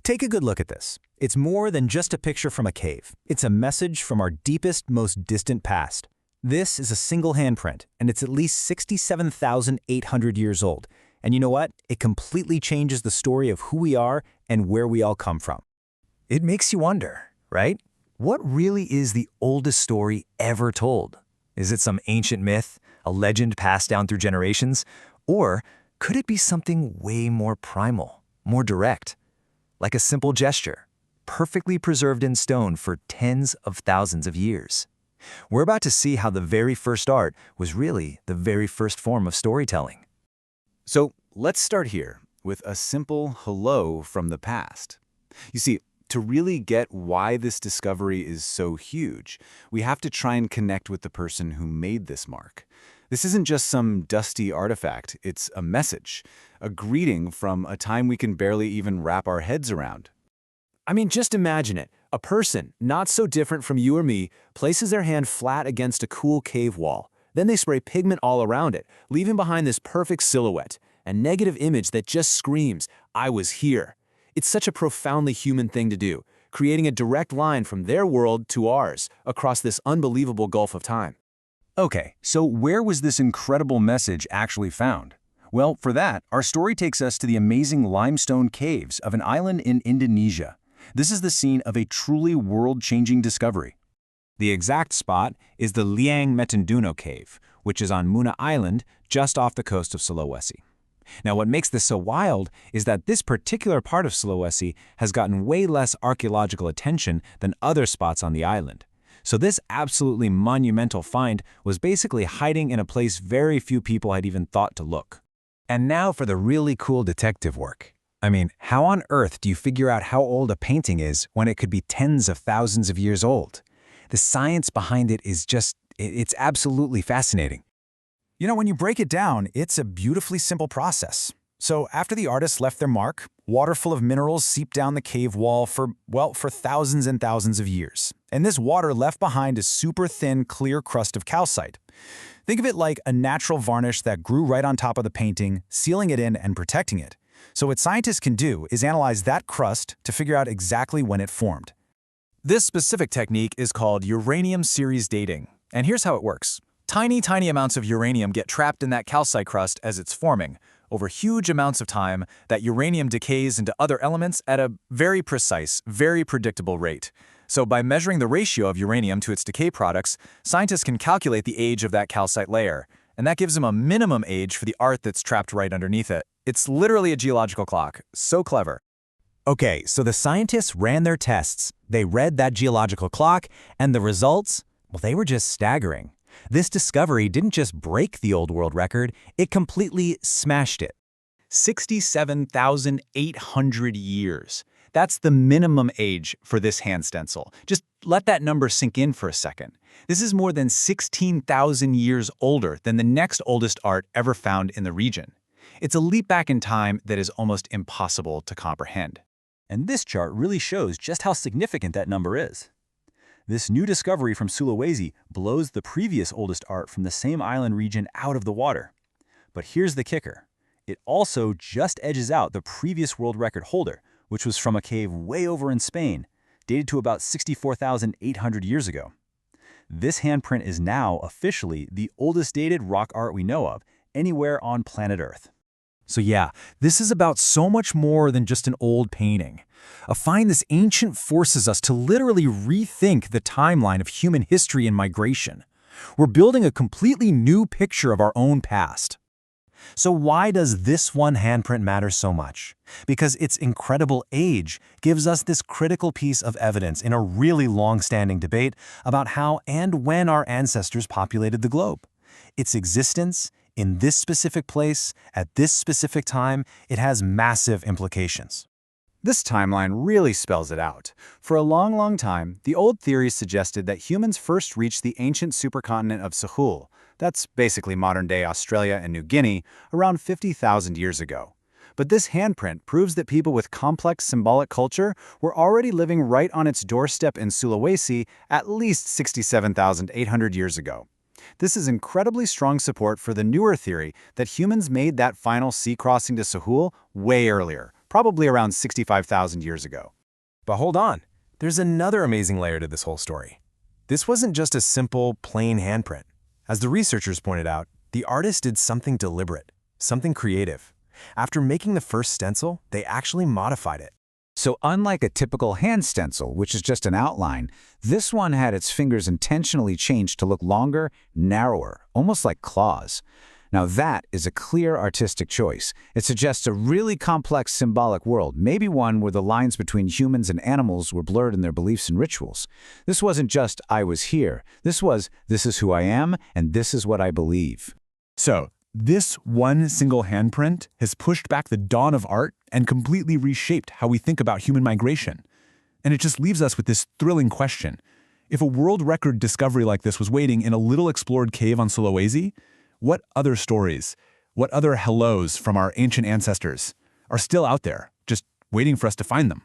Take a good look at this. It's more than just a picture from a cave. It's a message from our deepest, most distant past. This is a single handprint, and it's at least 67,800 years old. And you know what? It completely changes the story of who we are and where we all come from. It makes you wonder, right? What really is the oldest story ever told? Is it some ancient myth, a legend passed down through generations? Or could it be something way more primal, more direct? Like a simple gesture, perfectly preserved in stone for tens of thousands of years. We're about to see how the very first art was really the very first form of storytelling. So let's start here with a simple hello from the past. You see, to really get why this discovery is so huge, we have to try and connect with the person who made this mark. This isn't just some dusty artifact, it's a message, a greeting from a time we can barely even wrap our heads around. I mean, just imagine it. A person, not so different from you or me, places their hand flat against a cool cave wall. Then they spray pigment all around it, leaving behind this perfect silhouette, a negative image that just screams, "I was here." It's such a profoundly human thing to do, creating a direct line from their world to ours, across this unbelievable gulf of time. Okay, so where was this incredible message actually found? Well, for that, our story takes us to the amazing limestone caves of an island in Indonesia. This is the scene of a truly world-changing discovery. The exact spot is the Liang Metanduno Cave, which is on Muna Island, just off the coast of Sulawesi. Now, what makes this so wild is that this particular part of Sulawesi has gotten way less archaeological attention than other spots on the island. So this absolutely monumental find was basically hiding in a place very few people had even thought to look. And now for the really cool detective work. I mean, how on earth do you figure out how old a painting is when it could be tens of thousands of years old? The science behind it is it's absolutely fascinating. You know, when you break it down, it's a beautifully simple process. So after the artists left their mark, water full of minerals seeped down the cave wall for thousands and thousands of years. And this water left behind a super thin, clear crust of calcite. Think of it like a natural varnish that grew right on top of the painting, sealing it in and protecting it. So what scientists can do is analyze that crust to figure out exactly when it formed. This specific technique is called uranium-series dating. And here's how it works. Tiny amounts of uranium get trapped in that calcite crust as it's forming. Over huge amounts of time, that uranium decays into other elements at a very precise, very predictable rate. So by measuring the ratio of uranium to its decay products, scientists can calculate the age of that calcite layer. And that gives them a minimum age for the art that's trapped right underneath it. It's literally a geological clock. So clever. Okay, so the scientists ran their tests. They read that geological clock, and the results, well, they were just staggering. This discovery didn't just break the old world record, it completely smashed it. 67,800 years. That's the minimum age for this hand stencil. Just let that number sink in for a second. This is more than 16,000 years older than the next oldest art ever found in the region. It's a leap back in time that is almost impossible to comprehend. And this chart really shows just how significant that number is. This new discovery from Sulawesi blows the previous oldest art from the same island region out of the water. But here's the kicker. It also just edges out the previous world record holder, which was from a cave way over in Spain, dated to about 64,800 years ago. This handprint is now officially the oldest dated rock art we know of anywhere on planet Earth. So yeah, this is about so much more than just an old painting. A find this ancient forces us to literally rethink the timeline of human history and migration. We're building a completely new picture of our own past. So why does this one handprint matter so much? Because its incredible age gives us this critical piece of evidence in a really long-standing debate about how and when our ancestors populated the globe. Its existence in this specific place, at this specific time, it has massive implications. This timeline really spells it out. For a long time, the old theories suggested that humans first reached the ancient supercontinent of Sahul, that's basically modern-day Australia and New Guinea, around 50,000 years ago. But this handprint proves that people with complex symbolic culture were already living right on its doorstep in Sulawesi at least 67,800 years ago. This is incredibly strong support for the newer theory that humans made that final sea crossing to Sahul way earlier, probably around 65,000 years ago. But hold on, there's another amazing layer to this whole story. This wasn't just a simple, plain handprint. As the researchers pointed out, the artist did something deliberate, something creative. After making the first stencil, they actually modified it. So unlike a typical hand stencil, which is just an outline, this one had its fingers intentionally changed to look longer, narrower, almost like claws. Now that is a clear artistic choice. It suggests a really complex symbolic world, maybe one where the lines between humans and animals were blurred in their beliefs and rituals. This wasn't just, I was here. This was, this is who I am, and this is what I believe. So, this one single handprint has pushed back the dawn of art and completely reshaped how we think about human migration. And it just leaves us with this thrilling question. If a world record discovery like this was waiting in a little explored cave on Sulawesi, what other stories, what other hellos from our ancient ancestors are still out there, just waiting for us to find them?